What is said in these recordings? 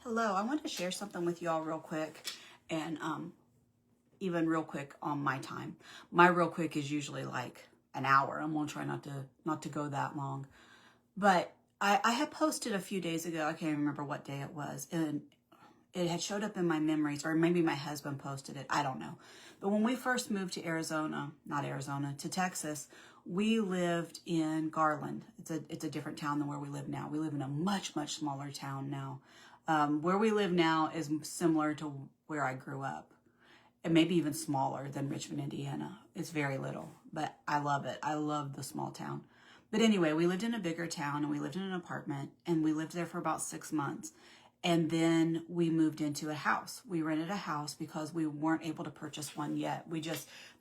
Hello, I want to share something with you all real quick, and even real quick on my time. My real quick is usually like an hour. I'm gonna try not to go that long. But I had posted a few days ago, I can't remember what day it was, and it had showed up in my memories, or maybe my husband posted it, I don't know. But when we first moved to to Texas, we lived in Garland. It's a different town than where we live now. We live in a much smaller town now. Where we live now is similar to where I grew up, and maybe even smaller than Richmond, Indiana. It's very little, but I love it. I love the small town. But anyway, we lived in a bigger town, and we lived in an apartment, and we lived there for about 6 months. And then we moved into a house. We rented a house because we weren't able to purchase one yet.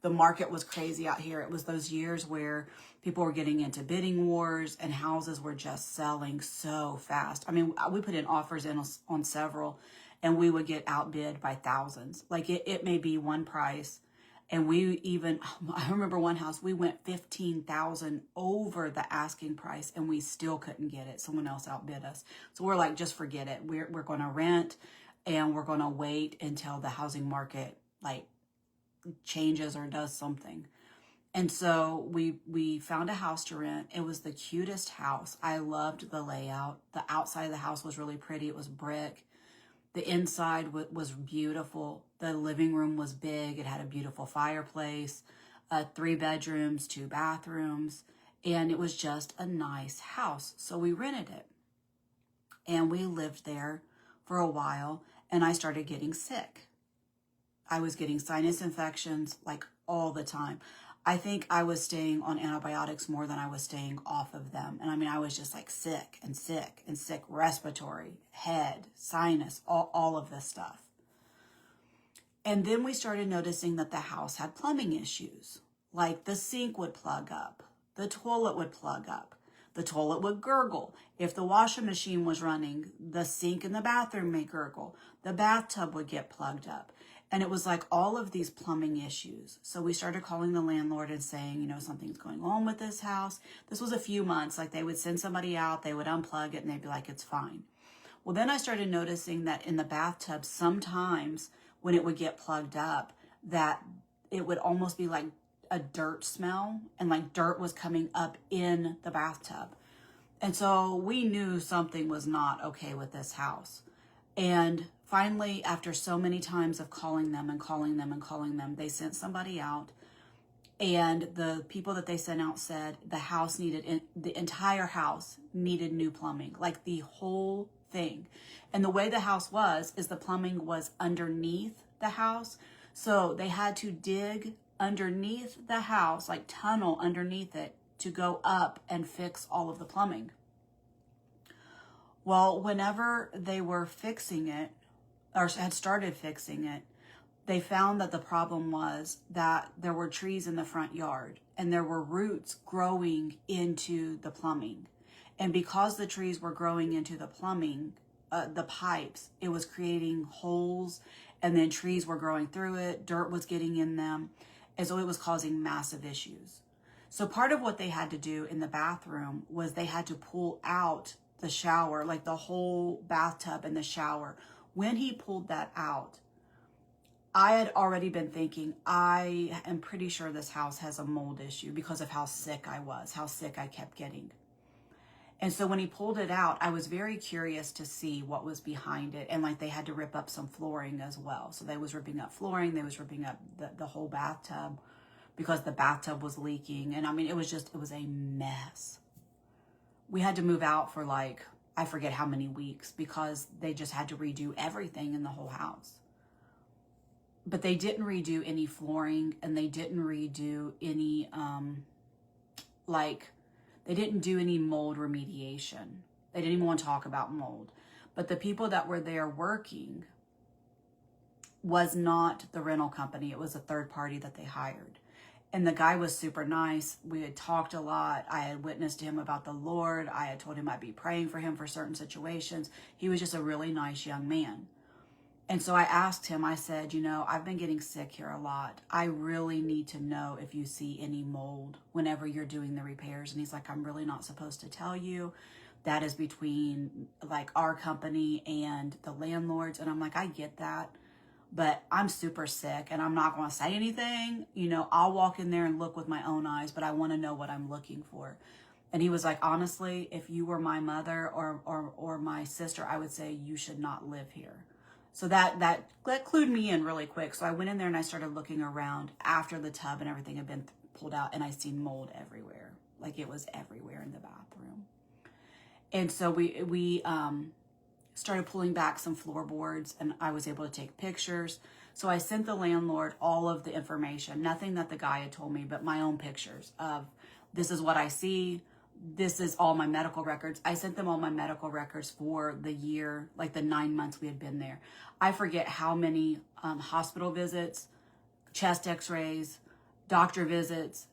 The market was crazy out here. It was those years where people were getting into bidding wars and houses were just selling so fast. I mean, we put in offers on several, and we would get outbid by thousands. Like it may be one price. And I remember one house, we went 15,000 over the asking price, and we still couldn't get it. Someone else outbid us. So we're like, just forget it. We're going to rent, and we're going to wait until the housing market like changes or does something. And so we found a house to rent. It was the cutest house. I loved the layout. The outside of the house was really pretty. It was brick. The inside was beautiful. The living room was big. It had a beautiful fireplace, 3 bedrooms, 2 bathrooms, and it was just a nice house. So we rented it, and we lived there for a while, and I started getting sick. I was getting sinus infections like all the time. I think I was staying on antibiotics more than I was staying off of them. And I mean, I was just like sick, respiratory, head, sinus, all of this stuff. And then we started noticing that the house had plumbing issues. Like the sink would plug up, the toilet would plug up, the toilet would gurgle. If the washing machine was running, the sink in the bathroom may gurgle. The bathtub would get plugged up. And it was like all of these plumbing issues. So we started calling the landlord and saying, something's going on with this house. This was a few months. Like they would send somebody out, they would unplug it, and they'd be like, it's fine. Well, then I started noticing that in the bathtub, sometimes when it would get plugged up, that it would almost be like a dirt smell, and like dirt was coming up in the bathtub. And so we knew something was not okay with this house. And finally, after so many times of calling them, they sent somebody out. And the people that they sent out said the entire house needed new plumbing, like the whole thing. And the way the house is the plumbing was underneath the house. So they had to dig underneath the house, like tunnel underneath it, to go up and fix all of the plumbing. Well, whenever they were fixing it, or had started fixing it, they found that the problem was that there were trees in the front yard, and there were roots growing into the plumbing. And because the trees were growing into the plumbing, the pipes, it was creating holes, and then trees were growing through it, dirt was getting in them, and so it was causing massive issues. So part of what they had to do in the bathroom was they had to pull out the shower, like the whole bathtub and the shower. When he pulled that out, I had already been thinking, I am pretty sure this house has a mold issue because of how sick I was, how sick I kept getting. And so when he pulled it out, I was very curious to see what was behind it. And like they had to rip up some flooring as well. So they was ripping up flooring, they was ripping up the whole bathtub because the bathtub was leaking. And I mean, it was a mess. We had to move out for like, I forget how many weeks, because they just had to redo everything in the whole house. But they didn't redo any flooring, and they didn't redo any, they didn't do any mold remediation. They didn't even want to talk about mold. But the people that were there working was not the rental company. It was a third party that they hired. And the guy was super nice. We had talked a lot. I had witnessed to him about the Lord. I had told him I'd be praying for him for certain situations. He was just a really nice young man. And so I asked him, I said, I've been getting sick here a lot. I really need to know if you see any mold whenever you're doing the repairs. And he's like, I'm really not supposed to tell you. that is between like our company and the landlords. And I'm like, I get that, but I'm super sick and I'm not going to say anything. You know, I'll walk in there and look with my own eyes, but I want to know what I'm looking for. And he was like, honestly, if you were my mother or my sister, I would say you should not live here. So that clued me in really quick. So I went in there and I started looking around after the tub and everything had been pulled out, and I seen mold everywhere. Like it was everywhere in the bathroom. And so we started pulling back some floorboards, and I was able to take pictures. So I sent the landlord all of the information, nothing that the guy had told me, but my own pictures of this is what I see. This is all my medical records. I sent them all my medical records for the year, like the 9 months we had been there. I forget how many hospital visits, chest x-rays, doctor visits,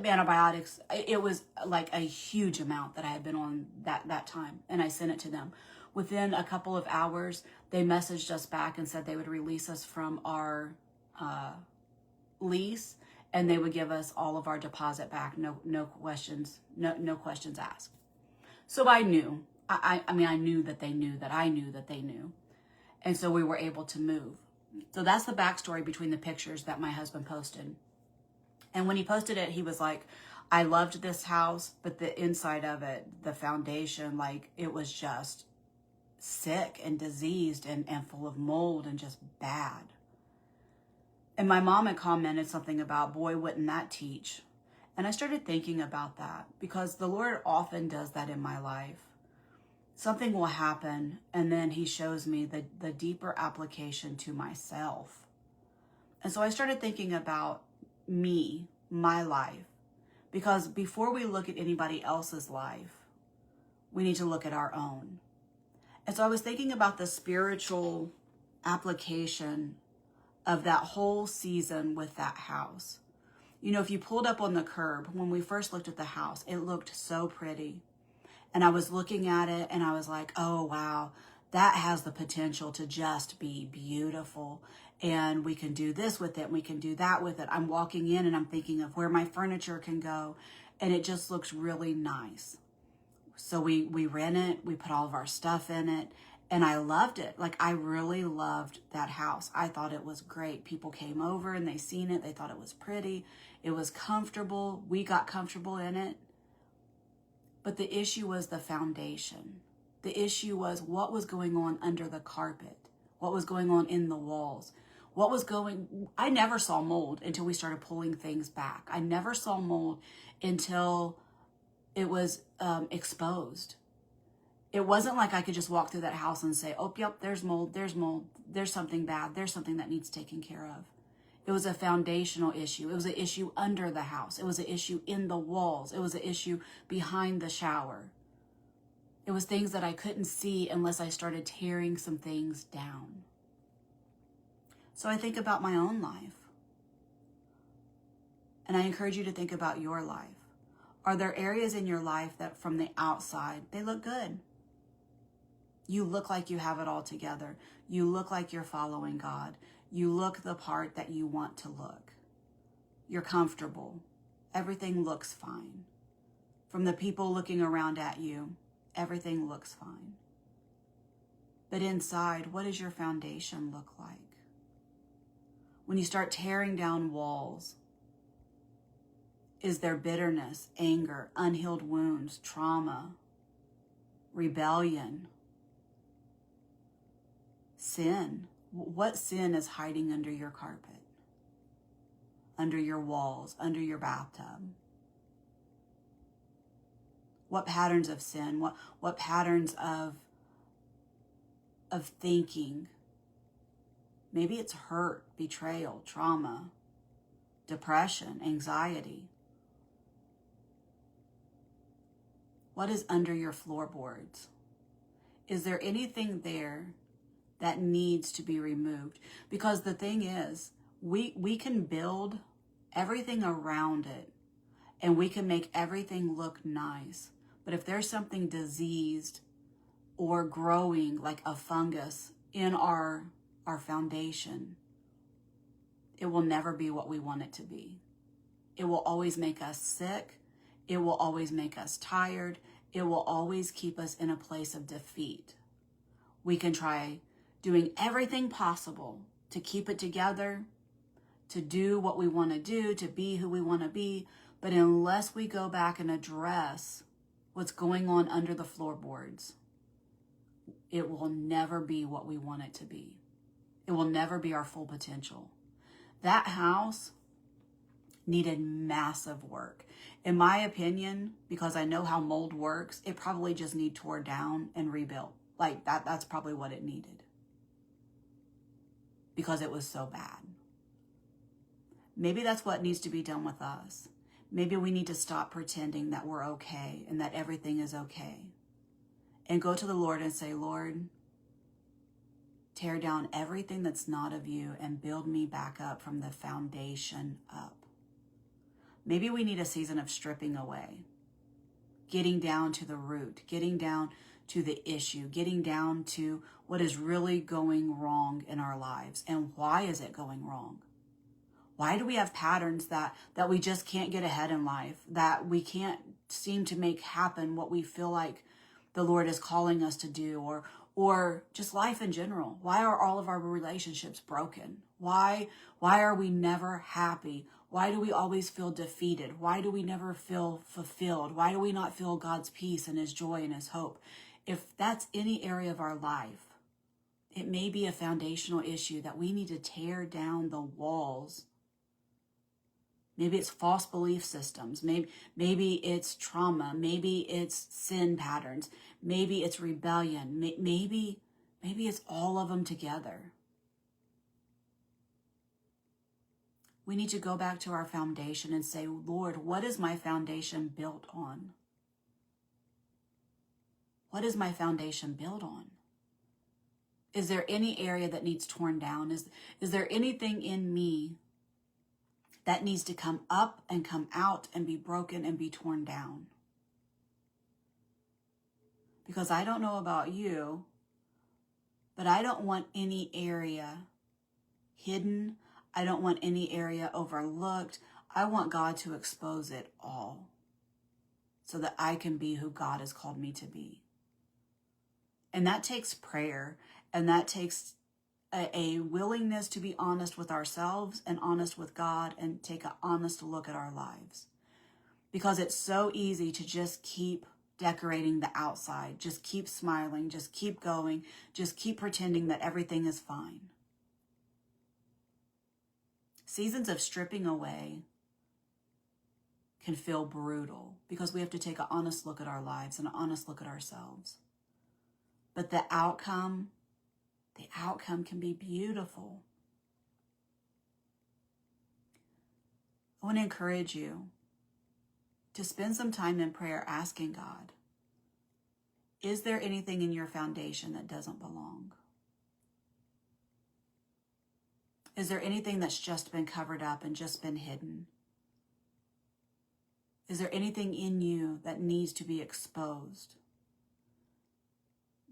antibiotics. It was like a huge amount that I had been on that time, and I sent it to them. Within a couple of hours, they messaged us back and said they would release us from our lease, and they would give us all of our deposit back. No questions asked. So I knew. I mean, I knew that they knew that I knew that they knew, and so we were able to move. So that's the backstory between the pictures that my husband posted. And when he posted it, he was like, I loved this house, but the inside of it, the foundation, like it was just sick and diseased and full of mold and just bad. And my mom had commented something about, boy, wouldn't that teach? And I started thinking about that because the Lord often does that in my life. Something will happen, and then he shows me the deeper application to myself. And so I started thinking about me, my life, because before we look at anybody else's life, we need to look at our own. And so I was thinking about the spiritual application of that whole season with that house. You know, if you pulled up on the curb, when we first looked at the house, it looked so pretty. And I was looking at it and I was like, oh, wow, that has the potential to just be beautiful. And we can do this with it. And we can do that with it. I'm walking in and I'm thinking of where my furniture can go. And it just looks really nice. So we rent it. We put all of our stuff in it. And I loved it. Like, I really loved that house. I thought it was great. People came over and they seen it. They thought it was pretty. It was comfortable. We got comfortable in it. But the issue was the foundation. The issue was what was going on under the carpet. What was going on in the walls. I never saw mold until we started pulling things back. I never saw mold until it was exposed. It wasn't like I could just walk through that house and say, oh, yep, there's mold, there's something bad, there's something that needs taken care of. It was a foundational issue. It was an issue under the house. It was an issue in the walls. It was an issue behind the shower. It was things that I couldn't see unless I started tearing some things down. So I think about my own life. And I encourage you to think about your life. Are there areas in your life that from the outside, they look good? You look like you have it all together. You look like you're following God. You look the part that you want to look. You're comfortable. Everything looks fine. From the people looking around at you, everything looks fine. But inside, what does your foundation look like? When you start tearing down walls, is there bitterness, anger, unhealed wounds, trauma, rebellion, sin? What sin is hiding under your carpet, under your walls, under your bathtub? What patterns of sin? What patterns of thinking? Maybe it's hurt, betrayal, trauma, depression, anxiety. What is under your floorboards? Is there anything there that needs to be removed? Because the thing is, we can build everything around it and we can make everything look nice. But if there's something diseased or growing like a fungus in our foundation, it will never be what we want it to be. It will always make us sick. It will always make us tired. It will always keep us in a place of defeat. We can try doing everything possible to keep it together, to do what we want to do, to be who we want to be. But unless we go back and address what's going on under the floorboards, it will never be what we want it to be. It will never be our full potential. That house needed massive work. In my opinion, because I know how mold works, it probably just needed torn down and rebuilt. Like that's probably what it needed. Because it was so bad. Maybe that's what needs to be done with us. Maybe we need to stop pretending that we're okay and that everything is okay. And go to the Lord and say, Lord, tear down everything that's not of you and build me back up from the foundation up. Maybe we need a season of stripping away, getting down to the root, getting down to the issue, getting down to what is really going wrong in our lives and why is it going wrong? Why do we have patterns that we just can't get ahead in life, that we can't seem to make happen what we feel like the Lord is calling us to do, or just life in general? Why are all of our relationships broken? Why are we never happy? Why do we always feel defeated? Why do we never feel fulfilled? Why do we not feel God's peace and his joy and his hope? If that's any area of our life, it may be a foundational issue that we need to tear down the walls. Maybe it's false belief systems. Maybe it's trauma. Maybe it's sin patterns. Maybe it's rebellion. Maybe it's all of them together. We need to go back to our foundation and say, Lord, what is my foundation built on? What is my foundation built on? Is there any area that needs torn down? Is there anything in me that needs to come up and come out and be broken and be torn down? Because I don't know about you, but I don't want any area hidden. I don't want any area overlooked. I want God to expose it all so that I can be who God has called me to be. And that takes prayer, and that takes a willingness to be honest with ourselves and honest with God and take an honest look at our lives. Because it's so easy to just keep decorating the outside, just keep smiling, just keep going, just keep pretending that everything is fine. Seasons of stripping away can feel brutal because we have to take an honest look at our lives and an honest look at ourselves. But the outcome can be beautiful. I want to encourage you to spend some time in prayer asking God, is there anything in your foundation that doesn't belong? Is there anything that's just been covered up and just been hidden? Is there anything in you that needs to be exposed?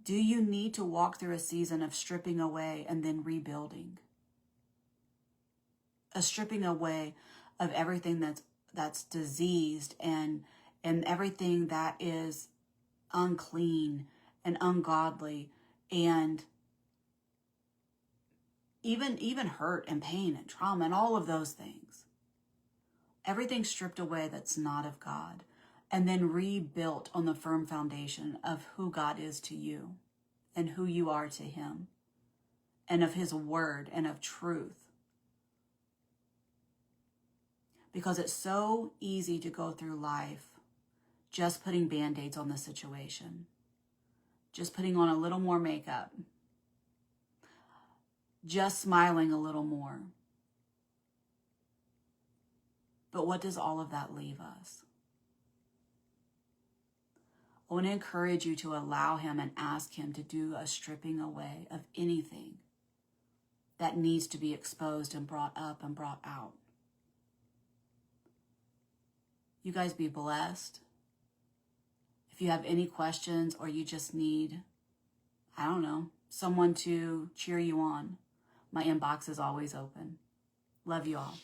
Do you need to walk through a season of stripping away and then rebuilding? A stripping away of everything that's diseased and everything that is unclean and ungodly and even hurt and pain and trauma and all of those things. Everything stripped away that's not of God, and then rebuilt on the firm foundation of who God is to you and who you are to him and of his word and of truth. Because it's so easy to go through life just putting Band-Aids on the situation, just putting on a little more makeup, just smiling a little more. But what does all of that leave us? I want to encourage you to allow him and ask him to do a stripping away of anything that needs to be exposed and brought up and brought out. You guys be blessed. If you have any questions or you just need, I don't know, someone to cheer you on, my inbox is always open. Love you all.